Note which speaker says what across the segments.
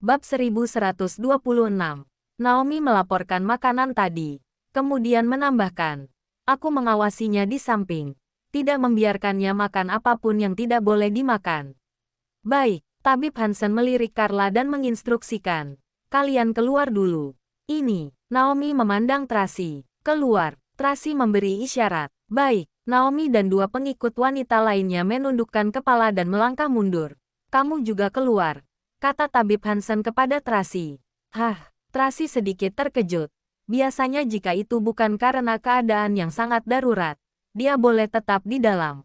Speaker 1: Bab 1126. Naomi melaporkan makanan tadi. Kemudian menambahkan, aku mengawasinya di samping. Tidak membiarkannya makan apapun yang tidak boleh dimakan. Baik, Tabib Hansen melirik Carla dan menginstruksikan. Kalian keluar dulu. Ini, Naomi memandang Tracy. Keluar, Tracy memberi isyarat. Baik, Naomi dan dua pengikut wanita lainnya menundukkan kepala dan melangkah mundur. Kamu juga keluar, kata Tabib Hansen kepada Tracy. Tracy sedikit terkejut. Biasanya jika itu bukan karena keadaan yang sangat darurat, dia boleh tetap di dalam.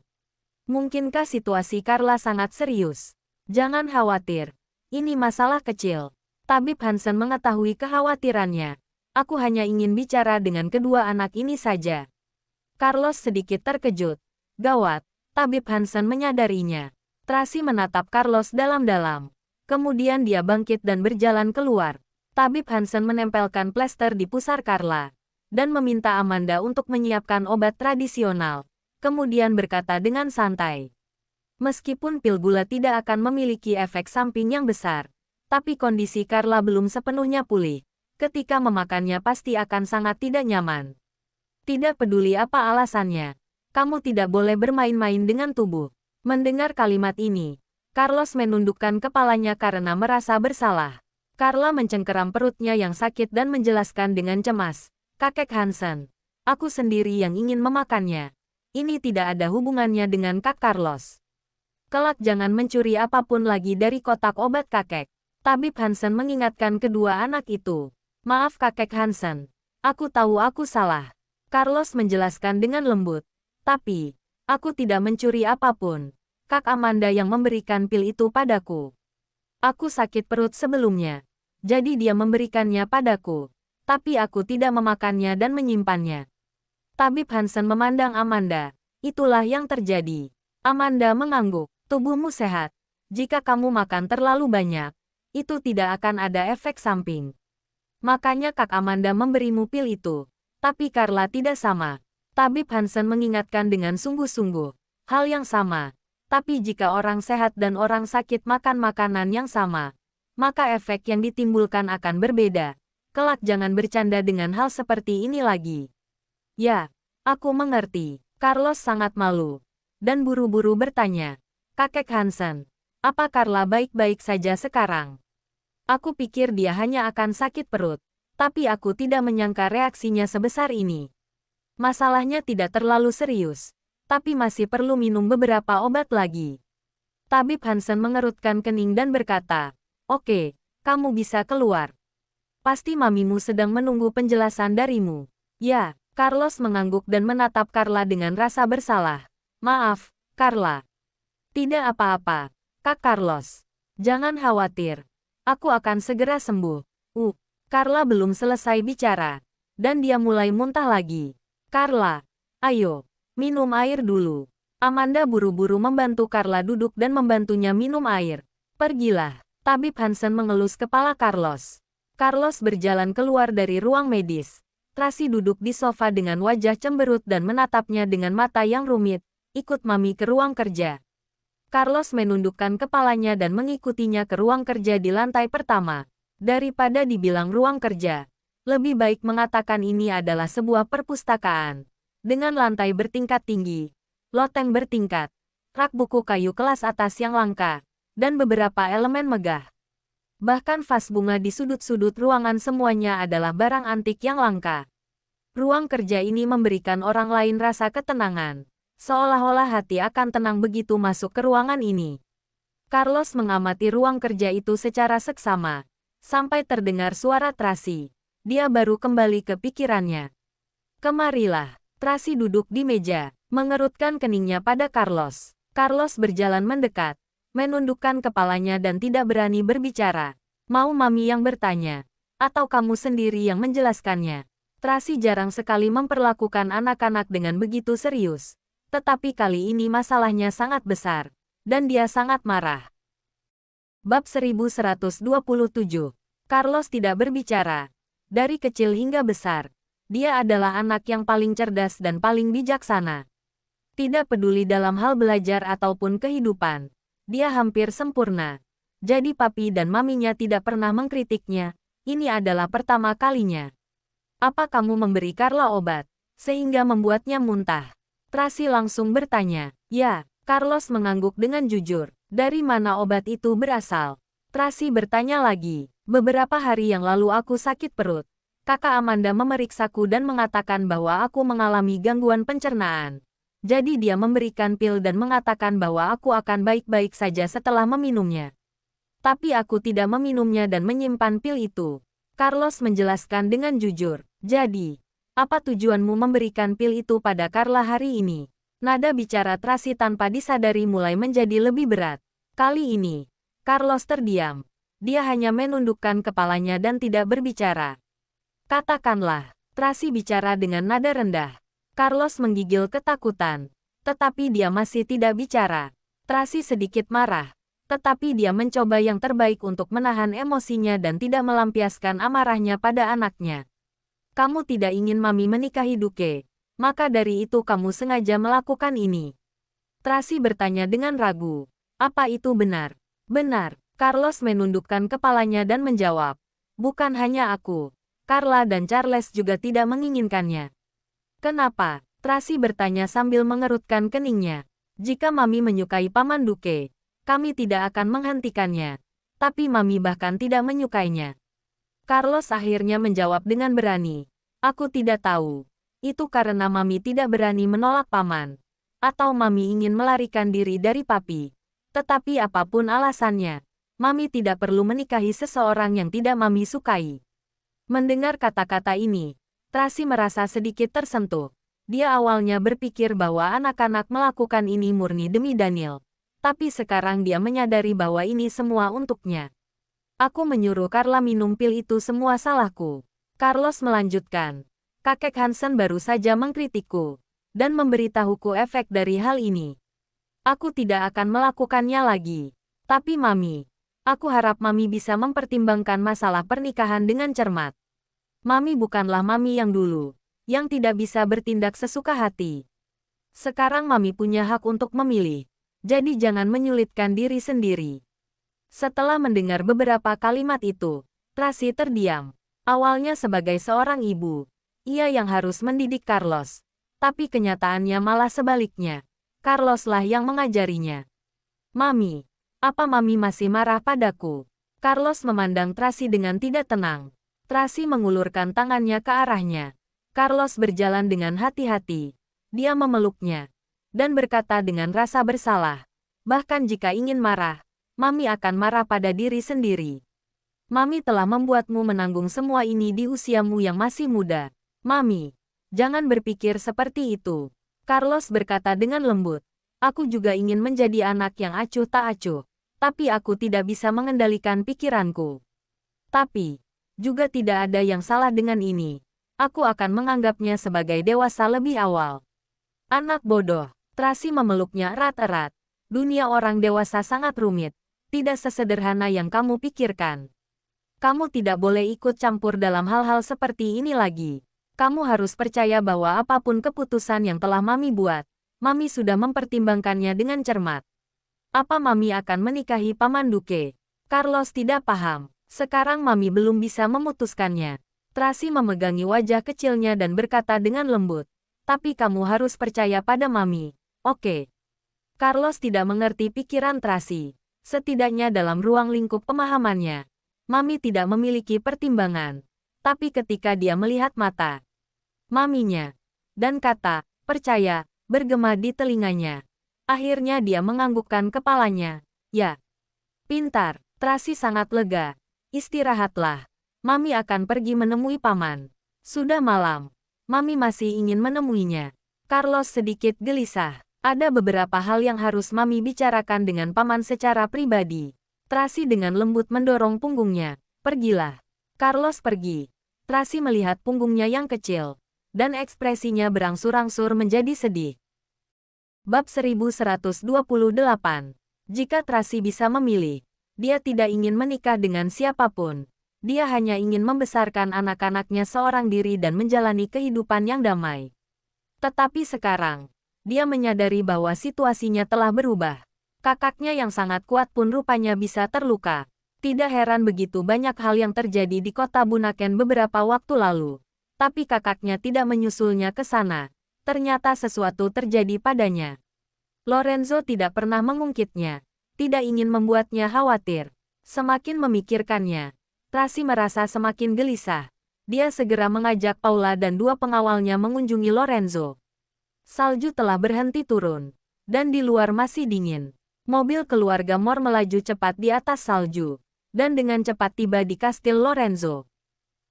Speaker 1: Mungkinkah situasi Carla sangat serius? Jangan khawatir. Ini masalah kecil. Tabib Hansen mengetahui kekhawatirannya. Aku hanya ingin bicara dengan kedua anak ini saja. Carlos sedikit terkejut. Gawat, Tabib Hansen menyadarinya. Tracy menatap Carlos dalam-dalam. Kemudian dia bangkit dan berjalan keluar. Tabib Hansen menempelkan plester di pusar Carla dan meminta Amanda untuk menyiapkan obat tradisional. Kemudian berkata dengan santai, meskipun pil gula tidak akan memiliki efek samping yang besar, tapi kondisi Carla belum sepenuhnya pulih. Ketika memakannya pasti akan sangat tidak nyaman. Tidak peduli apa alasannya, kamu tidak boleh bermain-main dengan tubuh. Mendengar kalimat ini, Carlos menundukkan kepalanya karena merasa bersalah. Carla mencengkeram perutnya yang sakit dan menjelaskan dengan cemas. Kakek Hansen, aku sendiri yang ingin memakannya. Ini tidak ada hubungannya dengan Kak Carlos. Kelak jangan mencuri apapun lagi dari kotak obat kakek. Tabib Hansen mengingatkan kedua anak itu. Maaf kakek Hansen, aku tahu aku salah. Carlos menjelaskan dengan lembut. Tapi, aku tidak mencuri apapun. Kak Amanda yang memberikan pil itu padaku. Aku sakit perut sebelumnya. Jadi dia memberikannya padaku. Tapi aku tidak memakannya dan menyimpannya. Tabib Hansen memandang Amanda. Itulah yang terjadi. Amanda mengangguk. Tubuhmu sehat. Jika kamu makan terlalu banyak, itu tidak akan ada efek samping. Makanya Kak Amanda memberimu pil itu. Tapi Carla tidak sama. Tabib Hansen mengingatkan dengan sungguh-sungguh. Hal yang sama. Tapi jika orang sehat dan orang sakit makan makanan yang sama, maka efek yang ditimbulkan akan berbeda. Kelak jangan bercanda dengan hal seperti ini lagi. Ya, aku mengerti. Carlos sangat malu. Dan buru-buru bertanya. Kakek Hansen, apa Carla baik-baik saja sekarang? Aku pikir dia hanya akan sakit perut. Tapi aku tidak menyangka reaksinya sebesar ini. Masalahnya tidak terlalu serius. Tapi masih perlu minum beberapa obat lagi. Tabib Hansen mengerutkan kening dan berkata, oke, kamu bisa keluar. Pasti mamimu sedang menunggu penjelasan darimu. Ya, Carlos mengangguk dan menatap Carla dengan rasa bersalah. Maaf, Carla. Tidak apa-apa, Kak Carlos. Jangan khawatir. Aku akan segera sembuh. Carla belum selesai bicara. Dan dia mulai muntah lagi. Carla, ayo, minum air dulu. Amanda buru-buru membantu Carla duduk dan membantunya minum air. Pergilah. Tabib Hansen mengelus kepala Carlos. Carlos berjalan keluar dari ruang medis. Tracy duduk di sofa dengan wajah cemberut dan menatapnya dengan mata yang rumit. Ikut mami ke ruang kerja. Carlos menundukkan kepalanya dan mengikutinya ke ruang kerja di lantai pertama. Daripada dibilang ruang kerja, lebih baik mengatakan ini adalah sebuah perpustakaan. Dengan lantai bertingkat tinggi, loteng bertingkat, rak buku kayu kelas atas yang langka, dan beberapa elemen megah. Bahkan vas bunga di sudut-sudut ruangan semuanya adalah barang antik yang langka. Ruang kerja ini memberikan orang lain rasa ketenangan. Seolah-olah hati akan tenang begitu masuk ke ruangan ini. Carlos mengamati ruang kerja itu secara seksama. Sampai terdengar suara Tracy. Dia baru kembali ke pikirannya. Kemarilah. Tracy duduk di meja, mengerutkan keningnya pada Carlos. Carlos berjalan mendekat, menundukkan kepalanya dan tidak berani berbicara. Mau mami yang bertanya? Atau kamu sendiri yang menjelaskannya? Tracy jarang sekali memperlakukan anak-anak dengan begitu serius. Tetapi kali ini masalahnya sangat besar. Dan dia sangat marah. Bab 1127. Carlos tidak berbicara. Dari kecil hingga besar, dia adalah anak yang paling cerdas dan paling bijaksana. Tidak peduli dalam hal belajar ataupun kehidupan, dia hampir sempurna. Jadi papi dan maminya tidak pernah mengkritiknya. Ini adalah pertama kalinya. Apa kamu memberi Carla obat, sehingga membuatnya muntah? Tracy langsung bertanya. Ya, Carlos mengangguk dengan jujur. Dari mana obat itu berasal? Tracy bertanya lagi. Beberapa hari yang lalu aku sakit perut. Kakak Amanda memeriksaku dan mengatakan bahwa aku mengalami gangguan pencernaan. Jadi dia memberikan pil dan mengatakan bahwa aku akan baik-baik saja setelah meminumnya. Tapi aku tidak meminumnya dan menyimpan pil itu. Carlos menjelaskan dengan jujur. Jadi, apa tujuanmu memberikan pil itu pada Carla hari ini? Nada bicara Tracy tanpa disadari mulai menjadi lebih berat. Kali ini, Carlos terdiam. Dia hanya menundukkan kepalanya dan tidak berbicara. Katakanlah, Tracy bicara dengan nada rendah. Carlos menggigil ketakutan. Tetapi dia masih tidak bicara. Tracy sedikit marah. Tetapi dia mencoba yang terbaik untuk menahan emosinya dan tidak melampiaskan amarahnya pada anaknya. Kamu tidak ingin mami menikahi Duke, maka dari itu kamu sengaja melakukan ini. Tracy bertanya dengan ragu. Apa itu benar? Benar. Carlos menundukkan kepalanya dan menjawab. Bukan hanya aku. Carla dan Charles juga tidak menginginkannya. Kenapa? Tracy bertanya sambil mengerutkan keningnya. Jika mami menyukai Paman Duke, kami tidak akan menghentikannya. Tapi mami bahkan tidak menyukainya. Carlos akhirnya menjawab dengan berani. Aku tidak tahu. Itu karena mami tidak berani menolak paman. Atau mami ingin melarikan diri dari papi. Tetapi apapun alasannya, mami tidak perlu menikahi seseorang yang tidak mami sukai. Mendengar kata-kata ini, Tracy merasa sedikit tersentuh. Dia awalnya berpikir bahwa anak-anak melakukan ini murni demi Daniel. Tapi sekarang dia menyadari bahwa ini semua untuknya. Aku menyuruh Carla minum pil itu semua salahku. Carlos melanjutkan. Kakek Hansen baru saja mengkritikku dan memberitahuku efek dari hal ini. Aku tidak akan melakukannya lagi. Tapi mami, aku harap mami bisa mempertimbangkan masalah pernikahan dengan cermat. Mami bukanlah mami yang dulu, yang tidak bisa bertindak sesuka hati. Sekarang mami punya hak untuk memilih. Jadi jangan menyulitkan diri sendiri. Setelah mendengar beberapa kalimat itu, Tracy terdiam. Awalnya sebagai seorang ibu, ia yang harus mendidik Carlos. Tapi kenyataannya malah sebaliknya. Carloslah yang mengajarinya. Mami, apa mami masih marah padaku? Carlos memandang Tracy dengan tidak tenang. Tracy mengulurkan tangannya ke arahnya. Carlos berjalan dengan hati-hati. Dia memeluknya dan berkata dengan rasa bersalah. Bahkan jika ingin marah, mami akan marah pada diri sendiri. Mami telah membuatmu menanggung semua ini di usiamu yang masih muda. Mami, jangan berpikir seperti itu. Carlos berkata dengan lembut. Aku juga ingin menjadi anak yang acuh tak acuh. Tapi aku tidak bisa mengendalikan pikiranku. Tapi, juga tidak ada yang salah dengan ini. Aku akan menganggapnya sebagai dewasa lebih awal. Anak bodoh. Tracy memeluknya erat-erat. Dunia orang dewasa sangat rumit. Tidak sesederhana yang kamu pikirkan. Kamu tidak boleh ikut campur dalam hal-hal seperti ini lagi. Kamu harus percaya bahwa apapun keputusan yang telah mami buat, mami sudah mempertimbangkannya dengan cermat. Apa mami akan menikahi Paman Duke? Carlos tidak paham. Sekarang mami belum bisa memutuskannya. Tracy memegangi wajah kecilnya dan berkata dengan lembut. Tapi kamu harus percaya pada mami. Oke. Carlos tidak mengerti pikiran Tracy. Setidaknya dalam ruang lingkup pemahamannya, mami tidak memiliki pertimbangan. Tapi ketika dia melihat mata maminya dan kata, percaya, bergema di telinganya. Akhirnya dia menganggukkan kepalanya. Ya. Pintar. Tracy sangat lega. Istirahatlah. Mami akan pergi menemui paman. Sudah malam. Mami masih ingin menemuinya. Carlos sedikit gelisah. Ada beberapa hal yang harus mami bicarakan dengan paman secara pribadi. Tracy dengan lembut mendorong punggungnya. Pergilah. Carlos pergi. Tracy melihat punggungnya yang kecil. Dan ekspresinya berangsur-angsur menjadi sedih. Bab 1128. Jika Tracy bisa memilih, dia tidak ingin menikah dengan siapapun. Dia hanya ingin membesarkan anak-anaknya seorang diri dan menjalani kehidupan yang damai. Tetapi sekarang, dia menyadari bahwa situasinya telah berubah. Kakaknya yang sangat kuat pun rupanya bisa terluka. Tidak heran begitu banyak hal yang terjadi di kota Bunaken beberapa waktu lalu. Tapi kakaknya tidak menyusulnya ke sana. Ternyata sesuatu terjadi padanya. Lorenzo tidak pernah mengungkitnya. Tidak ingin membuatnya khawatir. Semakin memikirkannya, Tracy merasa semakin gelisah. Dia segera mengajak Paula dan dua pengawalnya mengunjungi Lorenzo. Salju telah berhenti turun. Dan di luar masih dingin. Mobil keluarga Moore melaju cepat di atas salju, dan dengan cepat tiba di kastil Lorenzo.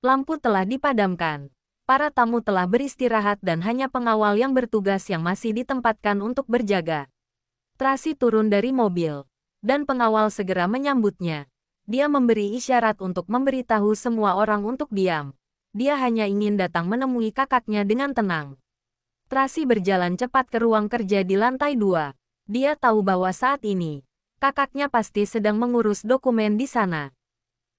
Speaker 1: Lampu telah dipadamkan. Para tamu telah beristirahat dan hanya pengawal yang bertugas yang masih ditempatkan untuk berjaga. Tracy turun dari mobil, dan pengawal segera menyambutnya. Dia memberi isyarat untuk memberitahu semua orang untuk diam. Dia hanya ingin datang menemui kakaknya dengan tenang. Tracy berjalan cepat ke ruang kerja di lantai 2. Dia tahu bahwa saat ini, kakaknya pasti sedang mengurus dokumen di sana.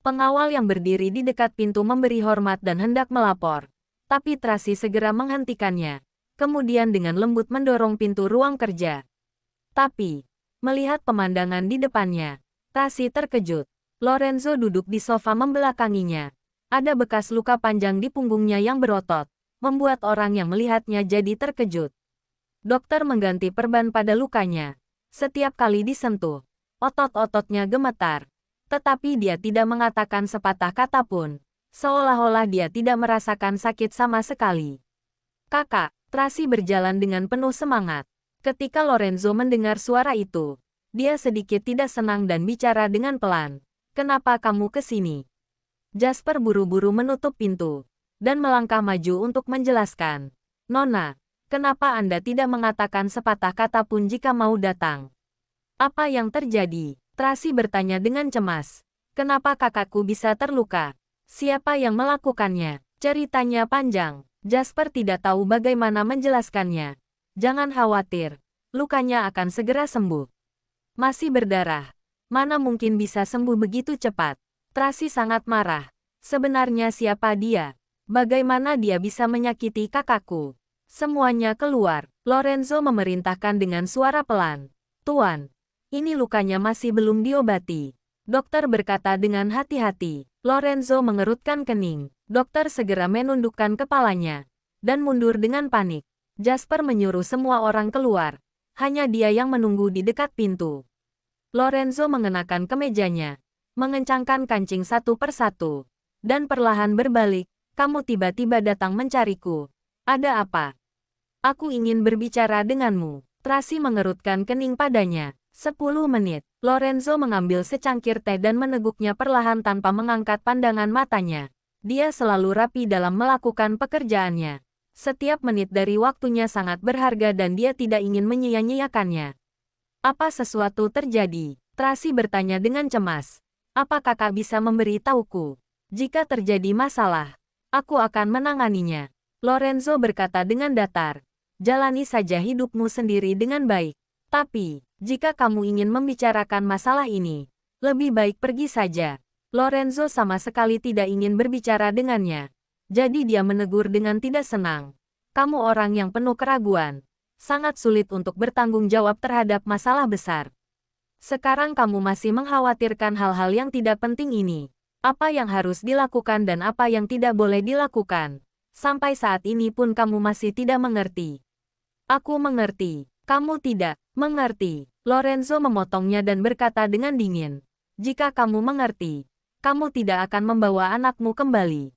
Speaker 1: Pengawal yang berdiri di dekat pintu memberi hormat dan hendak melapor. Tapi Tracy segera menghentikannya. Kemudian dengan lembut mendorong pintu ruang kerja. Tapi, melihat pemandangan di depannya, Tracy terkejut. Lorenzo duduk di sofa membelakanginya. Ada bekas luka panjang di punggungnya yang berotot, membuat orang yang melihatnya jadi terkejut. Dokter mengganti perban pada lukanya. Setiap kali disentuh, otot-ototnya gemetar. Tetapi dia tidak mengatakan sepatah kata pun. Seolah-olah dia tidak merasakan sakit sama sekali. Kakak, Tracy berjalan dengan penuh semangat. Ketika Lorenzo mendengar suara itu, dia sedikit tidak senang dan bicara dengan pelan. Kenapa kamu ke sini? Jasper buru-buru menutup pintu, dan melangkah maju untuk menjelaskan. Nona, kenapa Anda tidak mengatakan sepatah kata pun jika mau datang? Apa yang terjadi? Tracy bertanya dengan cemas. Kenapa kakakku bisa terluka? Siapa yang melakukannya? Ceritanya panjang. Jasper tidak tahu bagaimana menjelaskannya. Jangan khawatir. Lukanya akan segera sembuh. Masih berdarah. Mana mungkin bisa sembuh begitu cepat? Tracy sangat marah. Sebenarnya siapa dia? Bagaimana dia bisa menyakiti kakakku? Semuanya keluar. Lorenzo memerintahkan dengan suara pelan. Tuan, ini lukanya masih belum diobati. Dokter berkata dengan hati-hati. Lorenzo mengerutkan kening. Dokter segera menundukkan kepalanya dan mundur dengan panik. Jasper menyuruh semua orang keluar. Hanya dia yang menunggu di dekat pintu. Lorenzo mengenakan kemejanya, mengencangkan kancing satu persatu, dan perlahan berbalik. Kamu tiba-tiba datang mencariku. Ada apa? Aku ingin berbicara denganmu. Tracy mengerutkan kening padanya. 10 menit. Lorenzo mengambil secangkir teh dan meneguknya perlahan tanpa mengangkat pandangan matanya. Dia selalu rapi dalam melakukan pekerjaannya. Setiap menit dari waktunya sangat berharga dan dia tidak ingin menyia-nyiakannya. Apa sesuatu terjadi? Tracy bertanya dengan cemas. Apa kakak bisa memberi tahuku? Jika terjadi masalah, aku akan menanganinya. Lorenzo berkata dengan datar. Jalani saja hidupmu sendiri dengan baik. Tapi, jika kamu ingin membicarakan masalah ini, lebih baik pergi saja. Lorenzo sama sekali tidak ingin berbicara dengannya. Jadi dia menegur dengan tidak senang. Kamu orang yang penuh keraguan. Sangat sulit untuk bertanggung jawab terhadap masalah besar. Sekarang kamu masih mengkhawatirkan hal-hal yang tidak penting ini. Apa yang harus dilakukan dan apa yang tidak boleh dilakukan. Sampai saat ini pun kamu masih tidak mengerti. Aku mengerti. Kamu tidak mengerti. Lorenzo memotongnya dan berkata dengan dingin. Jika kamu mengerti, kamu tidak akan membawa anakmu kembali.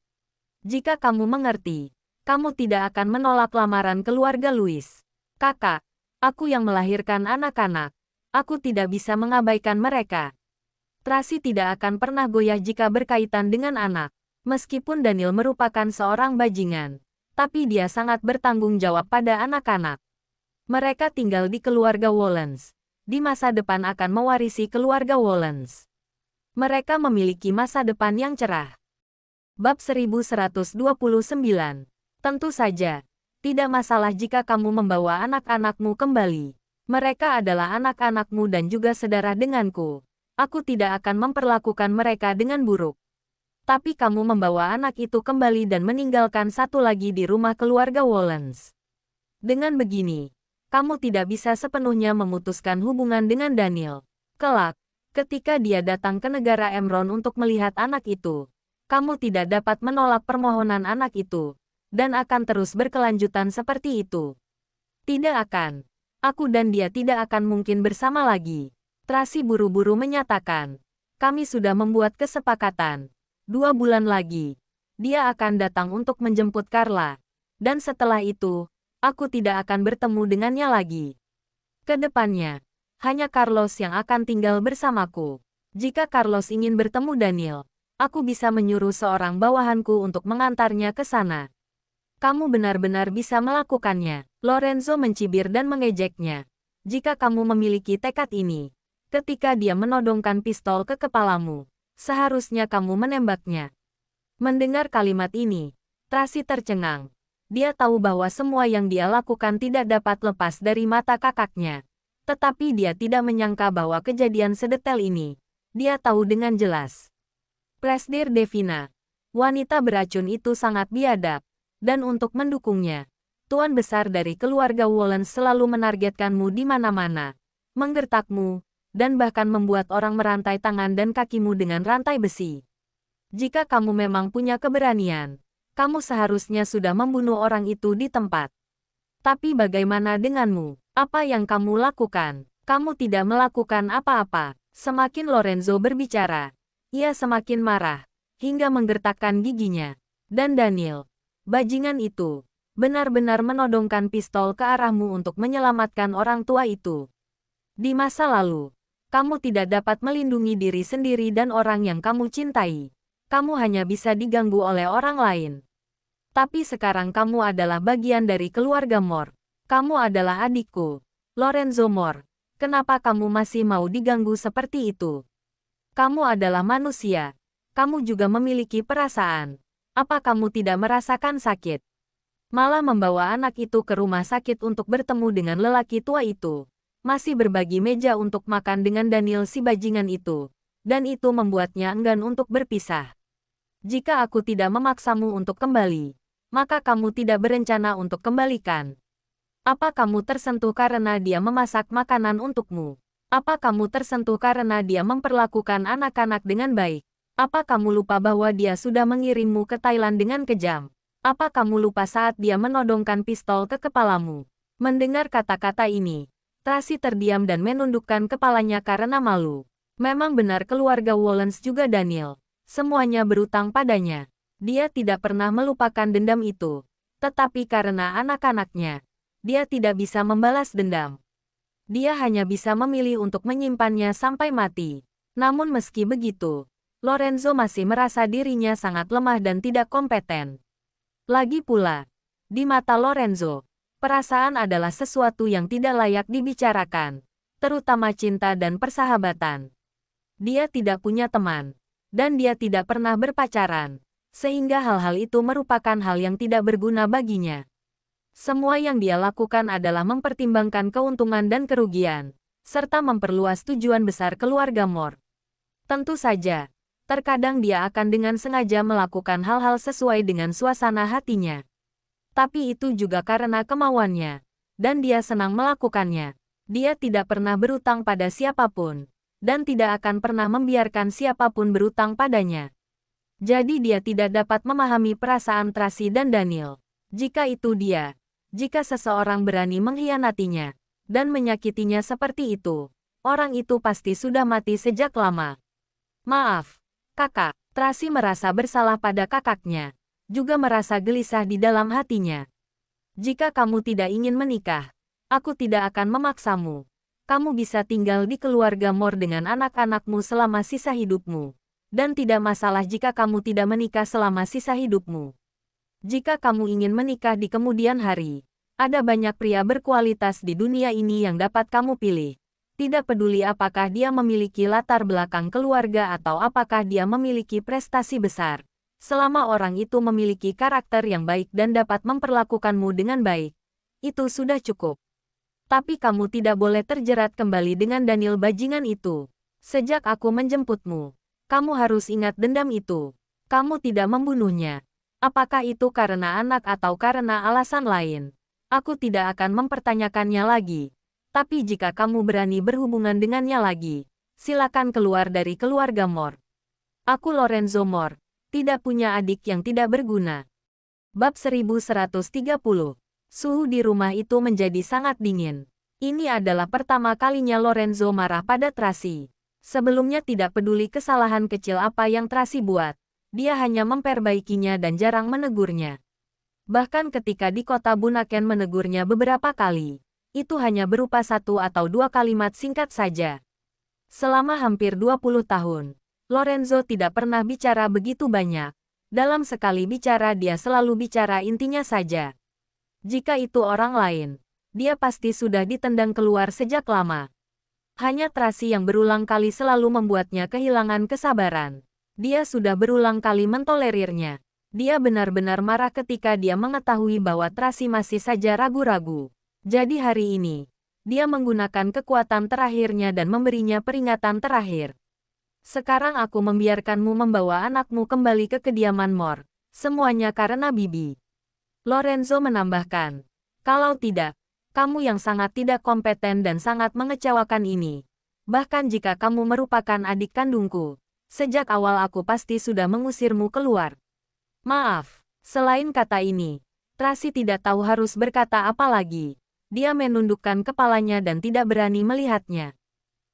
Speaker 1: Jika kamu mengerti, kamu tidak akan menolak lamaran keluarga Louis. Kakak, aku yang melahirkan anak-anak. Aku tidak bisa mengabaikan mereka. Tracy tidak akan pernah goyah jika berkaitan dengan anak. Meskipun Daniel merupakan seorang bajingan, tapi dia sangat bertanggung jawab pada anak-anak. Mereka tinggal di keluarga Wollens. Di masa depan akan mewarisi keluarga Wollens. Mereka memiliki masa depan yang cerah. Bab 1129. Tentu saja, tidak masalah jika kamu membawa anak-anakmu kembali. Mereka adalah anak-anakmu dan juga saudara denganku. Aku tidak akan memperlakukan mereka dengan buruk. Tapi kamu membawa anak itu kembali dan meninggalkan satu lagi di rumah keluarga Wollens. Dengan begini, kamu tidak bisa sepenuhnya memutuskan hubungan dengan Daniel. Kelak, ketika dia datang ke negara Emron untuk melihat anak itu, kamu tidak dapat menolak permohonan anak itu, dan akan terus berkelanjutan seperti itu. Tidak akan. Aku dan dia tidak akan mungkin bersama lagi. Tracy buru-buru menyatakan. Kami sudah membuat kesepakatan. 2 bulan lagi, dia akan datang untuk menjemput Carla. Dan setelah itu, aku tidak akan bertemu dengannya lagi. Kedepannya, hanya Carlos yang akan tinggal bersamaku. Jika Carlos ingin bertemu Daniel, aku bisa menyuruh seorang bawahanku untuk mengantarnya ke sana. Kamu benar-benar bisa melakukannya. Lorenzo mencibir dan mengejeknya. Jika kamu memiliki tekad ini, ketika dia menodongkan pistol ke kepalamu, seharusnya kamu menembaknya. Mendengar kalimat ini, Tracy tercengang. Dia tahu bahwa semua yang dia lakukan tidak dapat lepas dari mata kakaknya. Tetapi dia tidak menyangka bahwa kejadian sedetail ini. Dia tahu dengan jelas. Presdir Devina, wanita beracun itu sangat biadab. Dan untuk mendukungnya, Tuan Besar dari keluarga Wallen selalu menargetkanmu di mana-mana, menggertakmu, dan bahkan membuat orang merantai tangan dan kakimu dengan rantai besi. Jika kamu memang punya keberanian, kamu seharusnya sudah membunuh orang itu di tempat. Tapi bagaimana denganmu? Apa yang kamu lakukan? Kamu tidak melakukan apa-apa. Semakin Lorenzo berbicara, ia semakin marah, hingga menggertakkan giginya. Dan Daniel, bajingan itu, benar-benar menodongkan pistol ke arahmu untuk menyelamatkan orang tua itu. Di masa lalu, kamu tidak dapat melindungi diri sendiri dan orang yang kamu cintai. Kamu hanya bisa diganggu oleh orang lain. Tapi sekarang kamu adalah bagian dari keluarga Moore. Kamu adalah adikku, Lorenzo Moore. Kenapa kamu masih mau diganggu seperti itu? Kamu adalah manusia. Kamu juga memiliki perasaan. Apa kamu tidak merasakan sakit? Malah membawa anak itu ke rumah sakit untuk bertemu dengan lelaki tua itu. Masih berbagi meja untuk makan dengan Daniel si bajingan itu. Dan itu membuatnya enggan untuk berpisah. Jika aku tidak memaksamu untuk kembali, maka kamu tidak berencana untuk kembalikan. Apa kamu tersentuh karena dia memasak makanan untukmu? Apa kamu tersentuh karena dia memperlakukan anak-anak dengan baik? Apa kamu lupa bahwa dia sudah mengirimmu ke Thailand dengan kejam? Apa kamu lupa saat dia menodongkan pistol ke kepalamu? Mendengar kata-kata ini, Tracy terdiam dan menundukkan kepalanya karena malu. Memang benar keluarga Wallens juga Daniel. Semuanya berutang padanya. Dia tidak pernah melupakan dendam itu. Tetapi karena anak-anaknya, dia tidak bisa membalas dendam. Dia hanya bisa memilih untuk menyimpannya sampai mati. Namun meski begitu, Lorenzo masih merasa dirinya sangat lemah dan tidak kompeten. Lagi pula, di mata Lorenzo, perasaan adalah sesuatu yang tidak layak dibicarakan, terutama cinta dan persahabatan. Dia tidak punya teman, dan dia tidak pernah berpacaran, sehingga hal-hal itu merupakan hal yang tidak berguna baginya. Semua yang dia lakukan adalah mempertimbangkan keuntungan dan kerugian, serta memperluas tujuan besar keluarga Moore. Tentu saja, terkadang dia akan dengan sengaja melakukan hal-hal sesuai dengan suasana hatinya. Tapi itu juga karena kemauannya, dan dia senang melakukannya. Dia tidak pernah berutang pada siapapun, dan tidak akan pernah membiarkan siapapun berutang padanya. Jadi dia tidak dapat memahami perasaan Tracy dan Daniel. Jika seseorang berani mengkhianatinya, dan menyakitinya seperti itu, orang itu pasti sudah mati sejak lama. Maaf, kakak. Tracy merasa bersalah pada kakaknya, juga merasa gelisah di dalam hatinya. Jika kamu tidak ingin menikah, aku tidak akan memaksamu. Kamu bisa tinggal di keluarga Moore dengan anak-anakmu selama sisa hidupmu. Dan tidak masalah jika kamu tidak menikah selama sisa hidupmu. Jika kamu ingin menikah di kemudian hari, ada banyak pria berkualitas di dunia ini yang dapat kamu pilih. Tidak peduli apakah dia memiliki latar belakang keluarga atau apakah dia memiliki prestasi besar. Selama orang itu memiliki karakter yang baik dan dapat memperlakukanmu dengan baik, itu sudah cukup. Tapi kamu tidak boleh terjerat kembali dengan Daniel bajingan itu. Sejak aku menjemputmu, kamu harus ingat dendam itu. Kamu tidak membunuhnya. Apakah itu karena anak atau karena alasan lain? Aku tidak akan mempertanyakannya lagi. Tapi jika kamu berani berhubungan dengannya lagi, silakan keluar dari keluarga Moore. Aku Lorenzo Moore, tidak punya adik yang tidak berguna. Bab 1130. Suhu di rumah itu menjadi sangat dingin. Ini adalah pertama kalinya Lorenzo marah pada Tracy. Sebelumnya tidak peduli kesalahan kecil apa yang Tracy buat. Dia hanya memperbaikinya dan jarang menegurnya. Bahkan ketika di kota Bunaken menegurnya beberapa kali, itu hanya berupa 1 atau 2 kalimat singkat saja. Selama hampir 20 tahun, Lorenzo tidak pernah bicara begitu banyak. Dalam sekali bicara dia selalu bicara intinya saja. Jika itu orang lain, dia pasti sudah ditendang keluar sejak lama. Hanya Tracy yang berulang kali selalu membuatnya kehilangan kesabaran. Dia sudah berulang kali mentolerirnya. Dia benar-benar marah ketika dia mengetahui bahwa Tracy masih saja ragu-ragu. Jadi hari ini, dia menggunakan kekuatan terakhirnya dan memberinya peringatan terakhir. Sekarang aku membiarkanmu membawa anakmu kembali ke kediaman Moore. Semuanya karena Bibi. Lorenzo menambahkan, kalau tidak, kamu yang sangat tidak kompeten dan sangat mengecewakan ini. Bahkan jika kamu merupakan adik kandungku, sejak awal aku pasti sudah mengusirmu keluar. Maaf, selain kata ini, Tracy tidak tahu harus berkata apa lagi. Dia menundukkan kepalanya dan tidak berani melihatnya.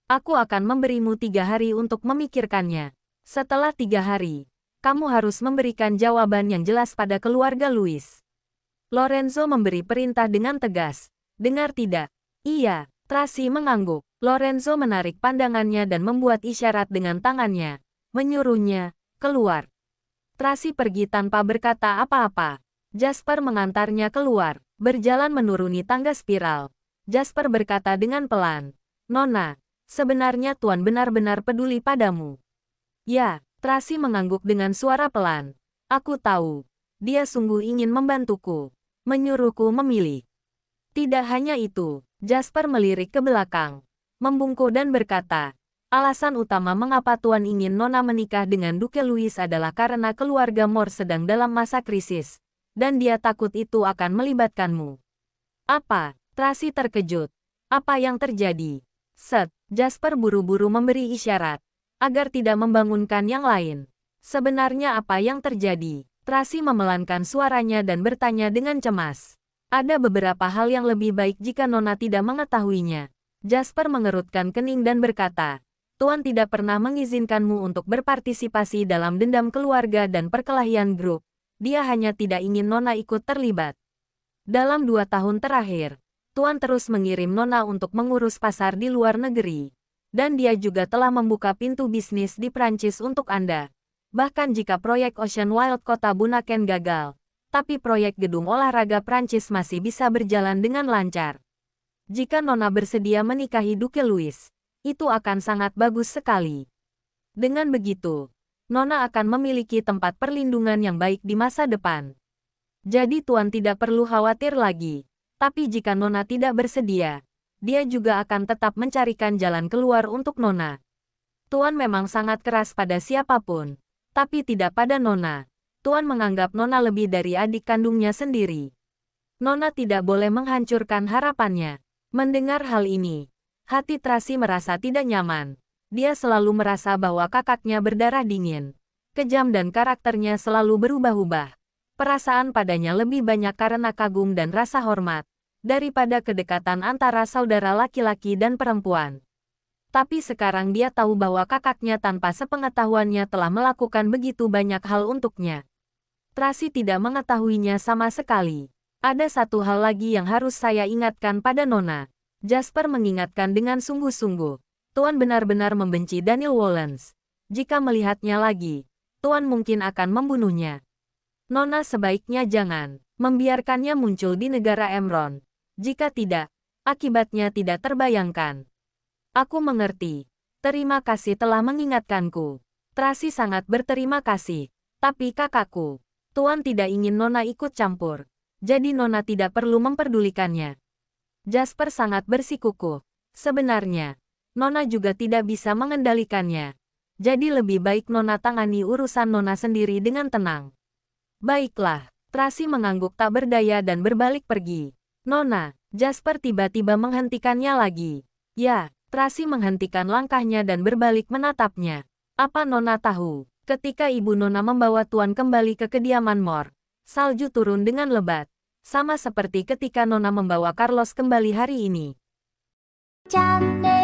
Speaker 1: Aku akan memberimu 3 hari untuk memikirkannya. Setelah 3 hari, kamu harus memberikan jawaban yang jelas pada keluarga Louis. Lorenzo memberi perintah dengan tegas. Dengar tidak? Iya, Tracy mengangguk. Lorenzo menarik pandangannya dan membuat isyarat dengan tangannya, menyuruhnya keluar. Tracy pergi tanpa berkata apa-apa. Jasper mengantarnya keluar, berjalan menuruni tangga spiral. Jasper berkata dengan pelan, "Nona, sebenarnya Tuan benar-benar peduli padamu." Ya, Tracy mengangguk dengan suara pelan. Aku tahu. Dia sungguh ingin membantuku. Menyuruhku memilih. Tidak hanya itu, Jasper melirik ke belakang, membungkuk dan berkata, alasan utama mengapa Tuan ingin Nona menikah dengan Duke Louis adalah karena keluarga Moore sedang dalam masa krisis, dan dia takut itu akan melibatkanmu. Apa? Tracy terkejut. Apa yang terjadi? Set, Jasper buru-buru memberi isyarat, agar tidak membangunkan yang lain. Sebenarnya apa yang terjadi? Tracy memelankan suaranya dan bertanya dengan cemas. Ada beberapa hal yang lebih baik jika Nona tidak mengetahuinya. Jasper mengerutkan kening dan berkata, Tuan tidak pernah mengizinkanmu untuk berpartisipasi dalam dendam keluarga dan perkelahian grup. Dia hanya tidak ingin Nona ikut terlibat. Dalam 2 tahun terakhir, Tuan terus mengirim Nona untuk mengurus pasar di luar negeri. Dan dia juga telah membuka pintu bisnis di Prancis untuk Anda. Bahkan jika proyek Ocean Wild Kota Bunaken gagal, tapi proyek gedung olahraga Prancis masih bisa berjalan dengan lancar. Jika Nona bersedia menikahi Duke Louis, itu akan sangat bagus sekali. Dengan begitu, Nona akan memiliki tempat perlindungan yang baik di masa depan. Jadi Tuan tidak perlu khawatir lagi. Tapi jika Nona tidak bersedia, dia juga akan tetap mencarikan jalan keluar untuk Nona. Tuan memang sangat keras pada siapapun, tapi tidak pada Nona. Tuan menganggap Nona lebih dari adik kandungnya sendiri. Nona tidak boleh menghancurkan harapannya. Mendengar hal ini, hati Tracy merasa tidak nyaman. Dia selalu merasa bahwa kakaknya berdarah dingin, kejam dan karakternya selalu berubah-ubah. Perasaan padanya lebih banyak karena kagum dan rasa hormat, daripada kedekatan antara saudara laki-laki dan perempuan. Tapi sekarang dia tahu bahwa kakaknya tanpa sepengetahuannya telah melakukan begitu banyak hal untuknya. Tracy tidak mengetahuinya sama sekali. Ada satu hal lagi yang harus saya ingatkan pada Nona. Jasper mengingatkan dengan sungguh-sungguh. Tuan benar-benar membenci Daniel Wallens. Jika melihatnya lagi, Tuan mungkin akan membunuhnya. Nona sebaiknya jangan membiarkannya muncul di negara Emron. Jika tidak, akibatnya tidak terbayangkan. Aku mengerti. Terima kasih telah mengingatkanku. Tracy sangat berterima kasih. Tapi kakakku, Tuan tidak ingin Nona ikut campur. Jadi Nona tidak perlu memperdulikannya. Jasper sangat bersikukuh. Sebenarnya, Nona juga tidak bisa mengendalikannya. Jadi lebih baik Nona tangani urusan Nona sendiri dengan tenang. Baiklah, Tracy mengangguk tak berdaya dan berbalik pergi. Nona, Jasper tiba-tiba menghentikannya lagi. Ya, Tracy menghentikan langkahnya dan berbalik menatapnya. Apa Nona tahu? Ketika ibu Nona membawa Tuan kembali ke kediaman Mor, salju turun dengan lebat. Sama seperti ketika Nona membawa Carlos kembali hari ini.
Speaker 2: チャンネル